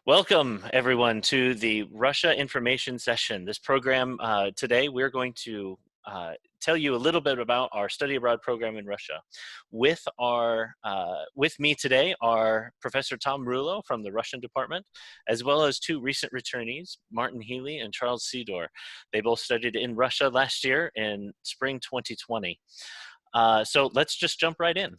Welcome, everyone, to the Russia Information Session. This program, today, we're going to tell you a little bit about our study abroad program in Russia. With me today are Professor Tom Marullo from the Russian department, as well as two recent returnees, Martin Healy and Charles Sedor. They both studied in Russia last year in spring 2020. So let's just jump right in.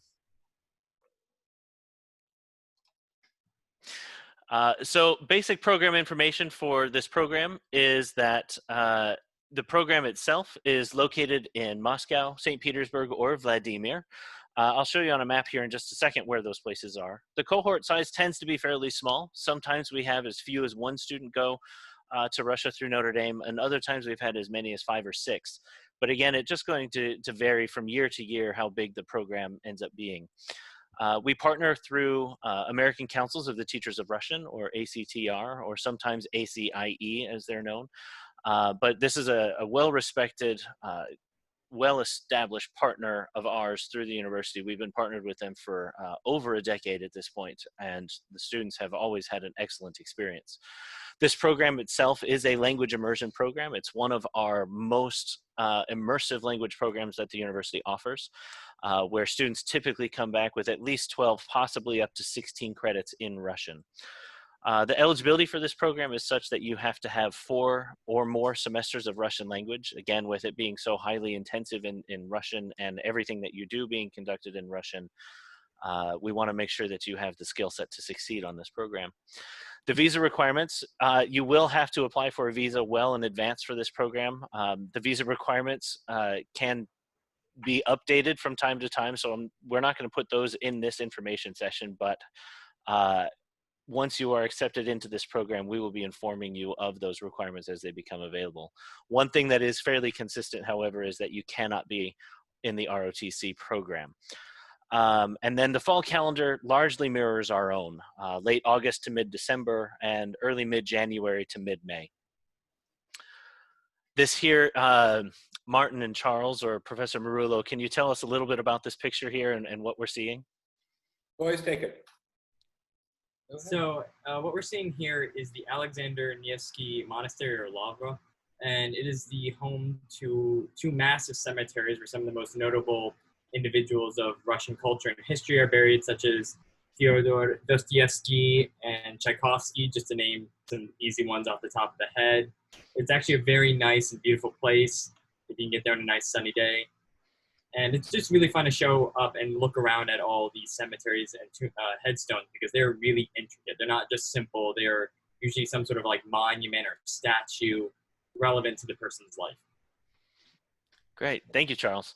So basic program information for this program is that the program itself is located in Moscow, St. Petersburg, or Vladimir. I'll show you on a map here in just a second where those places are. The cohort size tends to be fairly small. Sometimes we have as few as one student go to Russia through Notre Dame, and other times we've had as many as 5 or 6. But again, it's just going to vary from year to year how big the program ends up being. We partner through American Councils of the Teachers of Russian, or ACTR, or sometimes ACIE as they're known. But this is a well-respected, well-established partner of ours through the university. We've been partnered with them for over a decade at this point, and the students have always had an excellent experience. This program itself is a language immersion program. It's one of our most immersive language programs that the university offers, where students typically come back with at least 12, possibly up to 16 credits in Russian. The eligibility for this program is such that you have to have 4 or more semesters of Russian language. Again, with it being so highly intensive in Russian and everything that you do being conducted in Russian, we want to make sure that you have the skill set to succeed on this program. The visa requirements, you will have to apply for a visa well in advance for this program. The visa requirements can be updated from time to time, so we're not going to put those in this information session, but once you are accepted into this program, we will be informing you of those requirements as they become available. One thing that is fairly consistent, however, is that you cannot be in the ROTC program. And then the fall calendar largely mirrors our own, late August to mid-December and early mid-January to mid-May. This here, Martin and Charles, or Professor Marullo, can you tell us a little bit about this picture here and what we're seeing? Boys, take it. So what we're seeing here is the Alexander Nevsky Monastery, or Lavra, and it is the home to 2 massive cemeteries where some of the most notable individuals of Russian culture and history are buried, such as Fyodor Dostoevsky and Tchaikovsky, just to name some easy ones off the top of the head. It's actually a very nice and beautiful place if you can get there on a nice sunny day. And it's just really fun to show up and look around at all these cemeteries and headstones, because they're really intricate. They're not just simple. They're usually some sort of like monument or statue relevant to the person's life. Great. Thank you, Charles.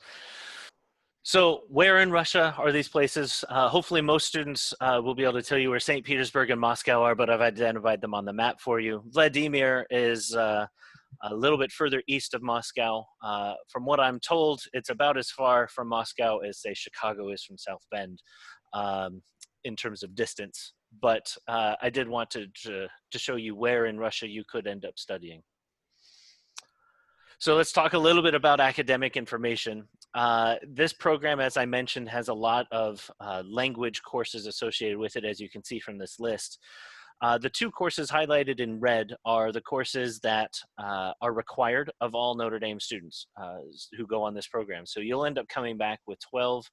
So where in Russia are these places? Hopefully most students will be able to tell you where St. Petersburg and Moscow are, but I've identified them on the map for you. Vladimir is a little bit further east of Moscow. From what I'm told, it's about as far from Moscow as, say, Chicago is from South Bend in terms of distance. But I did want to show you where in Russia you could end up studying. So let's talk a little bit about academic information. This program, as I mentioned, has a lot of language courses associated with it, as you can see from this list. The 2 courses highlighted in red are the courses that are required of all Notre Dame students who go on this program. So you'll end up coming back with 12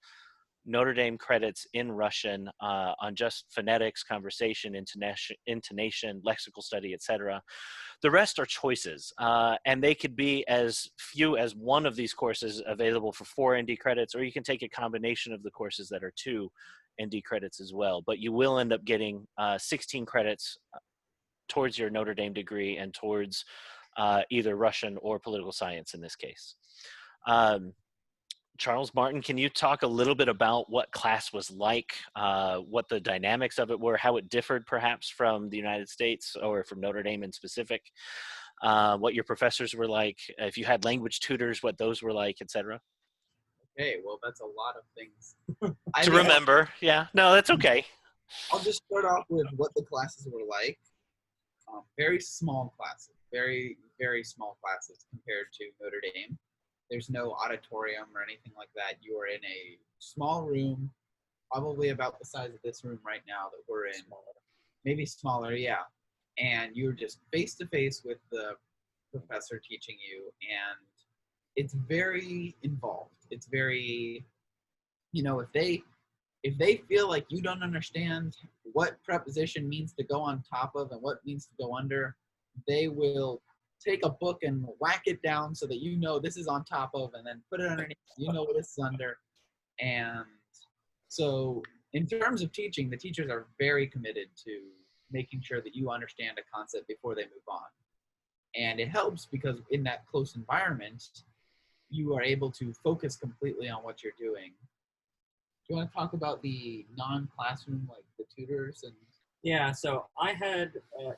Notre Dame credits in Russian on just phonetics, conversation, intonation, lexical study, etc. The rest are choices, and they could be as few as 1 of these courses available for 4 ND credits, or you can take a combination of the courses that are 2 ND credits as well. But you will end up getting 16 credits towards your Notre Dame degree and towards either Russian or political science in this case. Charles, Martin, can you talk a little bit about what class was like, what the dynamics of it were, how it differed perhaps from the United States or from Notre Dame in specific, what your professors were like, if you had language tutors, what those were like, etc.? Okay, well, that's a lot of things. To remember, yeah. No, that's okay. I'll just start off with what the classes were like. Very small classes, very, very small classes compared to Notre Dame. There's no auditorium or anything like that. You are in a small room, probably about the size of this room right now that we're in. Maybe smaller, yeah. and you're just face to face with the professor teaching you, and it's very involved. It's very, if they feel like you don't understand what preposition means to go on top of and what means to go under, they will take a book and whack it down so that you know this is on top of, and then put it underneath, you know what this is under. And so in terms of teaching, the teachers are very committed to making sure that you understand a concept before they move on. And it helps because in that close environment, you are able to focus completely on what you're doing. Do you want to talk about the non-classroom, like the tutors? And Yeah, so I had,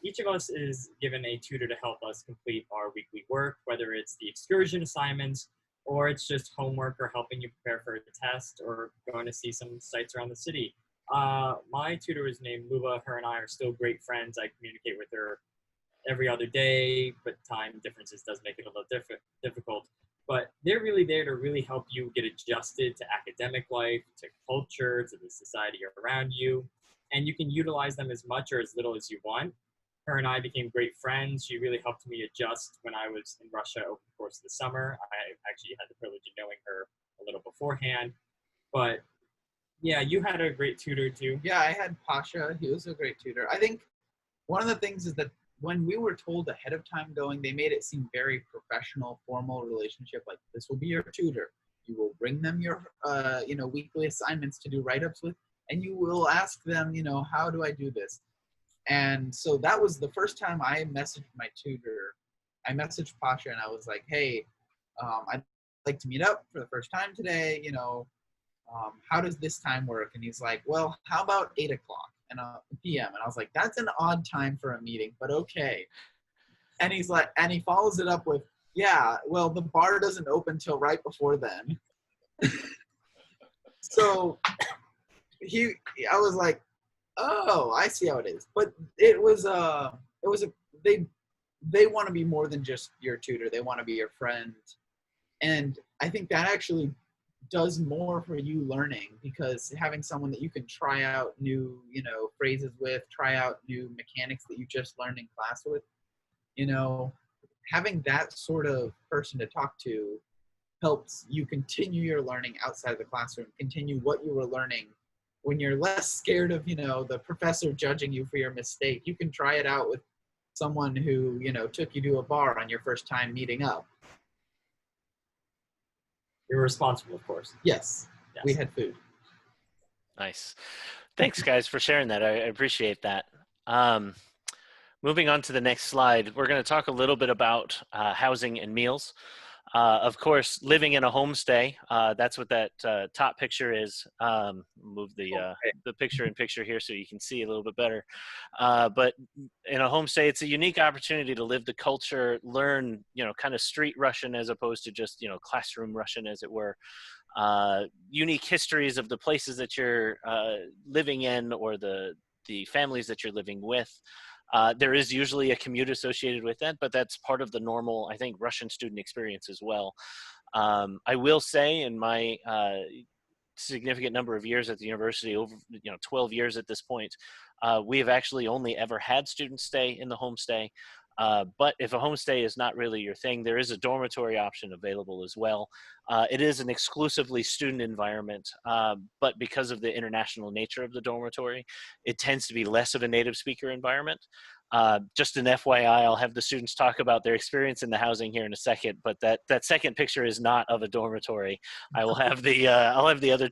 each of us is given a tutor to help us complete our weekly work, whether it's the excursion assignments, or it's just homework or helping you prepare for a test or going to see some sites around the city. My tutor is named Luba. Her and I are still great friends. I communicate with her every other day, but time differences does make it a little difficult. But they're really there to really help you get adjusted to academic life, to culture, to the society around you. And you can utilize them as much or as little as you want. Her and I became great friends. She really helped me adjust when I was in Russia over the course of the summer. I actually had the privilege of knowing her a little beforehand. But yeah, you had a great tutor too. yeah, I had Pasha. He was a great tutor. I think one of the things is that when we were told ahead of time going, they made it seem very professional, formal relationship. Like, this will be your tutor. You will bring them your, weekly assignments to do write-ups with, and you will ask them, how do I do this? And so that was the first time I messaged my tutor. I messaged Pasha and I was like, hey, I'd like to meet up for the first time today. How does this time work? And he's like, well, how about 8 o'clock and p.m.? And I was like, that's an odd time for a meeting, but okay. And he's like, and he follows it up with, yeah, well, the bar doesn't open till right before then. So I was like, oh, I see how it is. But they want to be more than just your tutor. They want to be your friend. And I think that actually does more for you learning, because having someone that you can try out new, phrases with, try out new mechanics that you just learned in class with, having that sort of person to talk to helps you continue your learning outside of the classroom, continue what you were learning. When you're less scared of, the professor judging you for your mistake, you can try it out with someone who, took you to a bar on your first time meeting up. You're responsible, of course. Yes. We had food. Nice. Thanks, guys, for sharing that. I appreciate that. Moving on to the next slide, we're going to talk a little bit about housing and meals. Of course, living in a homestay, that's what that top picture is. Move the picture here so you can see a little bit better. But in a homestay, it's a unique opportunity to live the culture, learn, kind of street Russian as opposed to just, classroom Russian, as it were. Unique histories of the places that you're living in, or the families that you're living with. There is usually a commute associated with that, but that's part of the normal, I think, Russian student experience as well. I will say, in my significant number of years at the university, over 12 years at this point, we have actually only ever had students stay in the homestay. But if a homestay is not really your thing, there is a dormitory option available as well. It is an exclusively student environment, but because of the international nature of the dormitory, it tends to be less of a native speaker environment. Just an FYI, I'll have the students talk about their experience in the housing here in a second, but that second picture is not of a dormitory. I will have the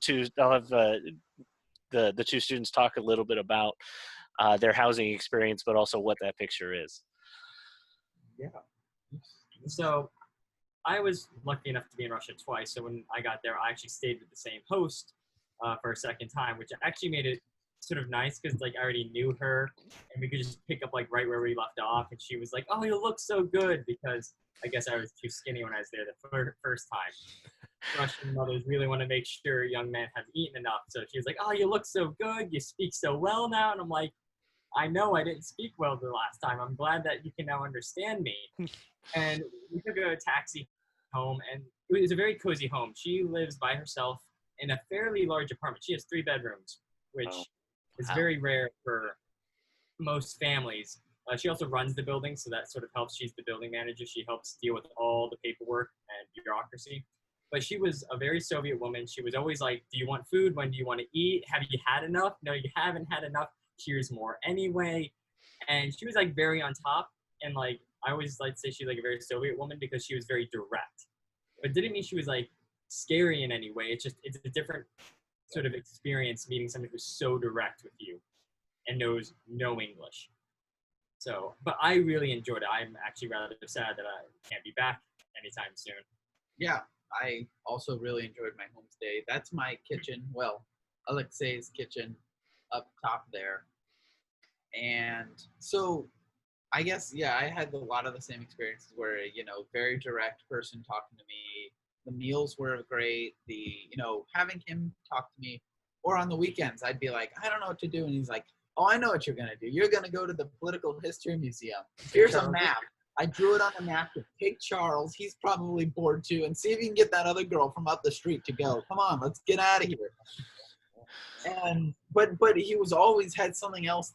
two students talk a little bit about their housing experience, but also what that picture is. Yeah. So I was lucky enough to be in Russia twice. So when I got there, I actually stayed with the same host for a second time, which actually made it sort of nice because I already knew her and we could just pick up right where we left off. And she was like, oh, you look so good, because I guess I was too skinny when I was there the first time. Russian mothers really want to make sure young men have eaten enough. So she was like, oh, you look so good. You speak so well now. And I'm like, I know I didn't speak well the last time. I'm glad that you can now understand me. And we took a taxi home, and it was a very cozy home. She lives by herself in a fairly large apartment. She has 3 bedrooms, which is very rare for most families. She also runs the building, so that sort of helps. She's the building manager. She helps deal with all the paperwork and bureaucracy. But she was a very Soviet woman. She was always like, do you want food? When do you want to eat? Have you had enough? No, you haven't had enough. Here's more anyway. And she was like very on top. And like, I always like to say she's like a very Soviet woman because she was very direct. But didn't mean she was like scary in any way. It's a different sort of experience meeting someone who's so direct with you and knows no English. So, but I really enjoyed it. I'm actually rather sad that I can't be back anytime soon. Yeah, I also really enjoyed my homestay. That's my kitchen. Well, Alexei's kitchen up top there. And so I guess, yeah, I had a lot of the same experiences where, very direct person talking to me. The meals were great. Having him talk to me, or on the weekends, I'd be like, I don't know what to do. And he's like, oh, I know what you're going to do. You're going to go to the Political History Museum. Here's a map. I drew it on the map to take Charles. He's probably bored too. And see if you can get that other girl from up the street to go. Come on, let's get out of here. And but he was always had something else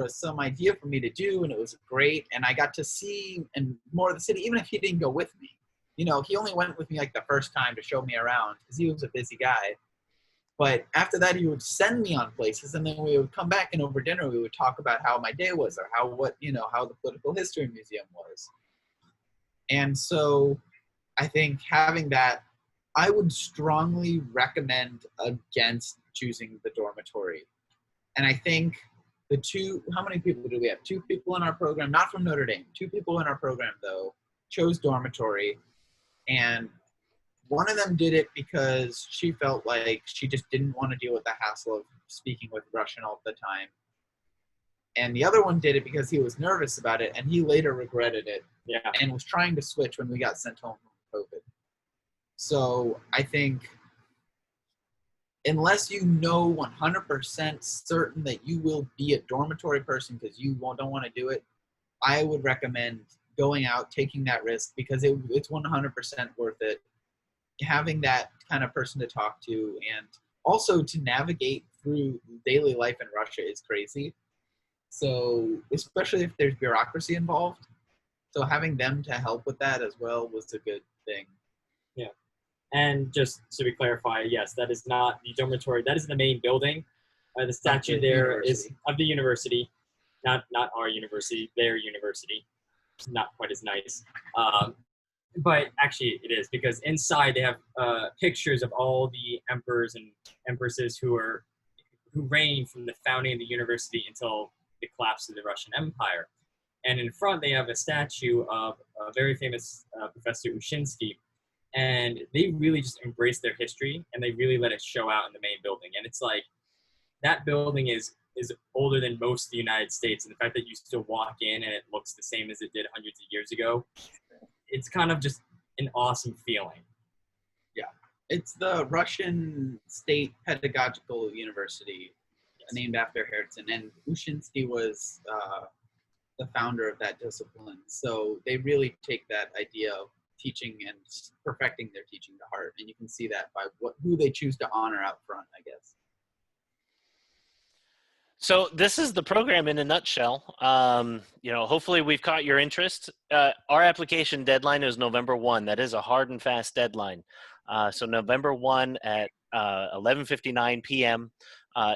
some idea for me to do, and it was great. And I got to see and more of the city, even if he didn't go with me. He only went with me like the first time to show me around because he was a busy guy. But after that, he would send me on places, and then we would come back, and over dinner we would talk about how my day was, or how the Political History Museum was. And so I think having that, I would strongly recommend against choosing the dormitory. And I think how many people do we have? 2 people in our program, not from Notre Dame. 2 people in our program, though, chose dormitory. And one of them did it because she felt like she just didn't want to deal with the hassle of speaking with Russian all the time. And the other one did it because he was nervous about it, and he later regretted it. Yeah. And was trying to switch when we got sent home from COVID. So I think unless you know 100% certain that you will be a dormitory person because you don't want to do it, I would recommend going out, taking that risk, because it's 100% worth it. Having that kind of person to talk to, and also to navigate through daily life in Russia is crazy. So especially if there's bureaucracy involved. So having them to help with that as well was a good thing. Yeah. And just so we clarify, yes, that is not the dormitory. That is the main building. The statue there is of the university, not our university, their university. It's not quite as nice. But actually it is, because inside they have pictures of all the emperors and empresses who reigned from the founding of the university until the collapse of the Russian Empire. And in front they have a statue of a very famous Professor Ushinsky. And they really just embrace their history, and they really let it show out in the main building. And it's like, that building is older than most of the United States. And the fact that you still walk in and it looks the same as it did hundreds of years ago, it's kind of just an awesome feeling. Yeah. It's the Russian State Pedagogical University, named after Herzen. And Ushinsky was the founder of that discipline. So they really take that idea of teaching and perfecting their teaching to heart. And you can see that by who they choose to honor out front, I guess. So this is the program in a nutshell. Hopefully we've caught your interest. Our application deadline is November 1. That is a hard and fast deadline. So November 1 at 11:59 p.m.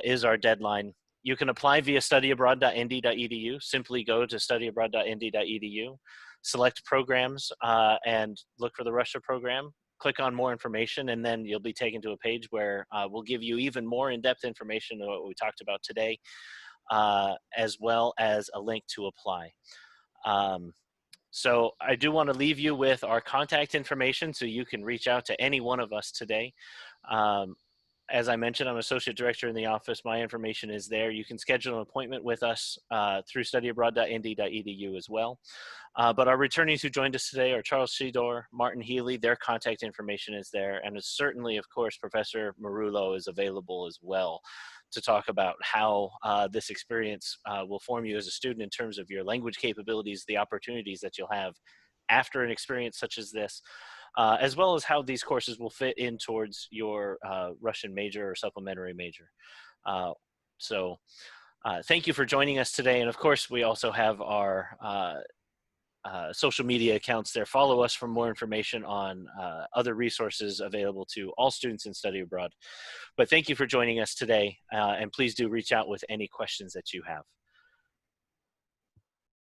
Is our deadline. You can apply via studyabroad.nd.edu. Simply go to studyabroad.nd.edu, select programs, and look for the Russia program. Click on more information, and then you'll be taken to a page where we'll give you even more in-depth information than what we talked about today, as well as a link to apply. So I do want to leave you with our contact information so you can reach out to any one of us today. As I mentioned, I'm associate director in the office. My information is there. You can schedule an appointment with us through studyabroad.nd.edu as well. But our returnees who joined us today are Charles Shedor, Martin Healy. Their contact information is there. And it's certainly, of course, Professor Marullo is available as well to talk about how this experience will form you as a student in terms of your language capabilities, the opportunities that you'll have after an experience such as this, as well as how these courses will fit in towards your Russian major or supplementary major. Thank you for joining us today. And of course, we also have our social media accounts there. Follow us for more information on other resources available to all students in study abroad. But thank you for joining us today, and please do reach out with any questions that you have.